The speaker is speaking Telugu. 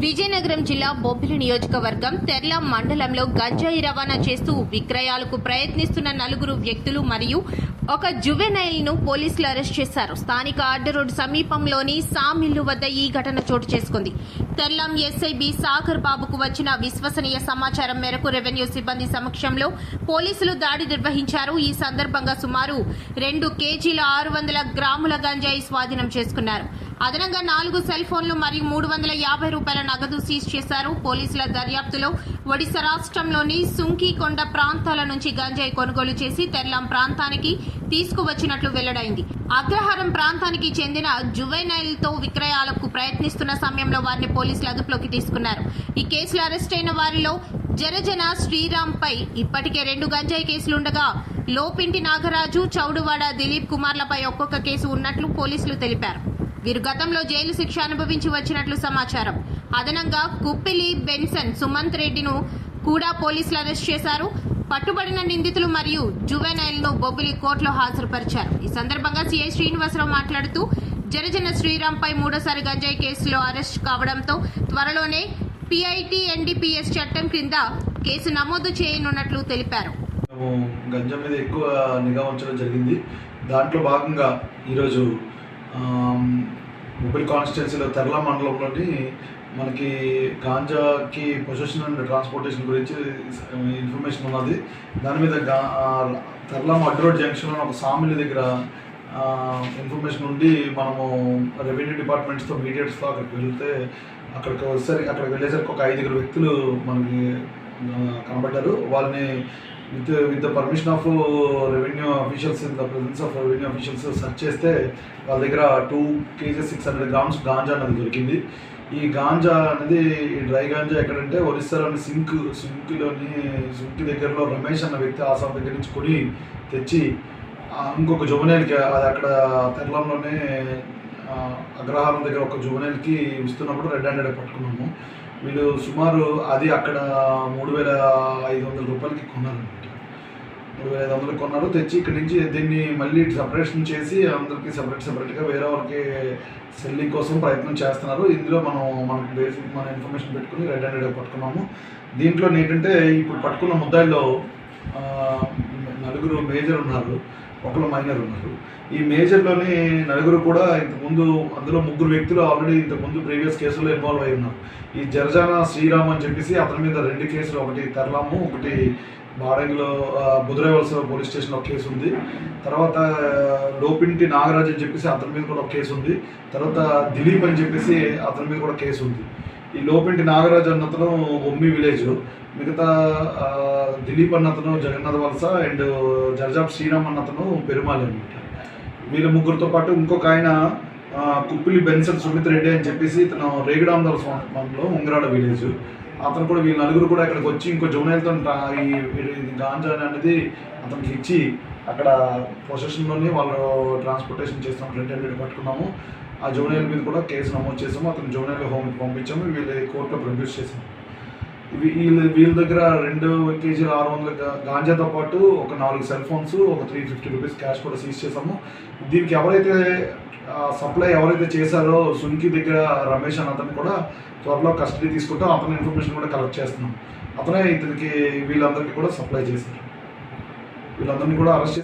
విజయనగరం జిల్లా బొబ్బిలి నియోజకవర్గం తెర్ల మండలంలో గంజాయి రవాణా చేస్తూ విక్రయాలకు ప్రయత్నిస్తున్న నలుగురు వ్యక్తులు మరియు ఒక జువెనైల్ ను పోలీసులు అరెస్ట్ చేశారు. స్థానిక అడ్డ రోడ్డు సమీపంలోని సామిల్లు వద్ద ఈ ఘటన చోటు చేసుకుంది. తెర్లం ఎస్ఐ బి సాగర్ బాబుకు వచ్చిన విశ్వసనీయ సమాచారం మేరకు రెవెన్యూ సిబ్బంది సమక్షంలో పోలీసులు దాడి నిర్వహించారు. ఈ సందర్భంగా సుమారు 2 కేజీల 600 గ్రాముల గంజాయి స్వాధీనం చేసుకున్నారు. అదనంగా 4 సెల్ ఫోన్లు మరియు 350 రూపాయల నగదు సీజ్ చేశారు. పోలీసుల దర్యాప్తులో ఒడిశా రాష్ట్రంలోని సుంకీకొండ ప్రాంతాల నుంచి గంజాయి కొనుగోలు చేసి తెర్లాం ప్రాంతానికి తీసుకువచ్చినట్లు వెల్లడైంది. అగ్రహారం ప్రాంతానికి చెందిన జువెనైల్ తో విక్రయాలకు ప్రయత్నిస్తున్న సమయంలో వారిని పోలీసులు అదుపులోకి తీసుకున్నారు. ఈ కేసులో అరెస్ట్ అయిన వారిలో జరజన శ్రీరామ్ పై ఇప్పటికే 2 గంజాయి కేసులుండగా లోపింటి నాగరాజు, చౌడువాడ దిలీప్ కుమార్లపై ఒక్కొక్క కేసు ఉన్నట్లు పోలీసులు తెలిపారు. వీరు గతంలో జైలు శిక్ష అనుభవించి వచ్చినట్లు సమాచారం. అదనంగా కుప్పిలి బెన్సన్ సుమంత్ రెడ్డిను కూడా పోలీసులు అరెస్ట్ చేశారు. పట్టుబడిన నిందితులు మరియు జువెనైల్ ను బొబ్బిలి కోర్టులో హాజరుపరిచారు. ఈ సందర్భంగా సిఐ శ్రీనివాసరావు మాట్లాడుతూ జరజన శ్రీరామ్ పై 3సారి గంజాయి కేసులో అరెస్ట్ కావడంతో త్వరలోనే పిఐటి ఎన్డీపీఎస్ చట్టం క్రింద కేసు నమోదు చేయనున్నట్లు తెలిపారు. గంజా మీద ఎక్కువ నిఘా ఉంచడం జరిగింది. దాంట్లో భాగంగా ఈరోజు బొబ్బిలి కాన్స్టిట్యున్సీలో తెర్ల మండలంలోని మనకి గాంజాకి పొజిషన్ అండ్ ట్రాన్స్పోర్టేషన్ గురించి ఇన్ఫర్మేషన్ ఉన్నది. దాని మీద తెర్లాం అడ్డ రోడ్ జంక్షన్లో ఒక సామిల్ దగ్గర ఇన్ఫర్మేషన్ ఉండి మనము రెవెన్యూ డిపార్ట్మెంట్స్తో మీడియేట్స్తో అక్కడికి వెళ్ళేసరికి ఒక 5 వ్యక్తులు మనకి కనబడ్డారు. వాళ్ళని with the permission of revenue officials, in the presence of revenue officials search చేస్తే వాళ్ళ దగ్గర 2 కేజీ 600 గ్రామ్స్ గాంజా అనేది దొరికింది. ఈ గాంజా అనేది డ్రై గాంజా ఎక్కడంటే ఒరిస్సాలోని సుంకి దగ్గరలో రమేష్ అన్న వ్యక్తి ఆసాం దగ్గర నుంచి కొని తెచ్చి ఇంకొక జువెనైల్కి, అది అక్కడ తెర్లంలోనే అగ్రహారం దగ్గర ఒక జువెనైల్కి ఇస్తున్నప్పుడు రెడ్ హ్యాండెడ్ పట్టుకున్నాము. వీళ్ళు సుమారు అది అక్కడ 3,500 రూపాయలకి కొన్నారనమాట. 3,500 కొన్నారు. తెచ్చి ఇక్కడి నుంచి దీన్ని మళ్ళీ సపరేషన్ చేసి అందరికీ సపరేట్గా వేరే వాళ్ళకి సెల్లింగ్ కోసం ప్రయత్నం చేస్తున్నారు. ఇందులో మనకి బేసిక్ మన ఇన్ఫర్మేషన్ పెట్టుకుని రెడ్ హ్యాండెడ్ పట్టుకున్నాము. దీంట్లో ఏంటంటే ఇప్పుడు పట్టుకున్న ముద్దాయిల్లో 4 మేజర్ ఉన్నారు, 1 మైనర్ ఉన్నారు. ఈ మేజర్లోని 4 కూడా ఇంతకుముందు, అందులో 3 వ్యక్తులు ఆల్రెడీ ఇంతకుముందు ప్రీవియస్ కేసుల్లో ఇన్వాల్వ్ అయి ఉన్నారు. ఈ జరజాన శ్రీరామ్ అని చెప్పేసి అతని మీద 2 కేసులు, ఒకటి తెర్లాము, ఒకటి బాడంగిలో బుధరేవలస పోలీస్ స్టేషన్లో ఒక కేసు ఉంది. తర్వాత లోపింటి నాగరాజు అని చెప్పేసి అతని మీద కూడా ఒక కేసు ఉంది. తర్వాత దిలీప్ అని చెప్పేసి అతని మీద కూడా కేసు ఉంది. ఈ లోపింటి నాగరాజు అన్నతను బొమ్మి విలేజ్, మిగతా దిలీప్ అన్నతను జగన్నాథ వలస అండ్ జర్జాబ్ శ్రీరామ్ అన్నతను పెరుమాలి అనమాట. వీళ్ళ 3తో పాటు ఇంకొక ఆయన కుప్పిలి బెన్సన్ సుమిత్ రెడ్డి అని చెప్పేసి ఇతను రేగడాందల మండలంలో ఉంగరాడ విలేజ్. అతను కూడా వీళ్ళ 4 కూడా ఇక్కడికి వచ్చి ఇంకో జువెనైల్తో ఈ గాంజా అనేది అతనికి ఇచ్చి అక్కడ పొజిషన్లోని వాళ్ళు ట్రాన్స్పోర్టేషన్ చేస్తాం. రెడ్ హ్యాండెడ్ పట్టుకున్నాము. ఆ జువెనైల్ మీద కూడా కేసు నమోదు చేసాము. అతను జువెనైల్ హోమ్కి పంపించాము. వీళ్ళు కోర్టులో ప్రొడ్యూస్ చేసాము. వీళ్ళ దగ్గర 2 కేజీల 600 గాంజాతో పాటు ఒక 4 సెల్ ఫోన్స్, ఒక 350 రూపీస్ క్యాష్ కూడా సీజ్ చేసాము. దీనికి ఎవరైతే సప్లై చేశారో సుంకి దగ్గర రమేష్ అని అతను కూడా త్వరలో కస్టడీ తీసుకుంటాం. అతని ఇన్ఫర్మేషన్ కూడా కలెక్ట్ చేస్తున్నాం. అతనే వీళ్ళందరికీ కూడా సప్లై చేశారు. వీళ్ళందరినీ కూడా అరెస్ట్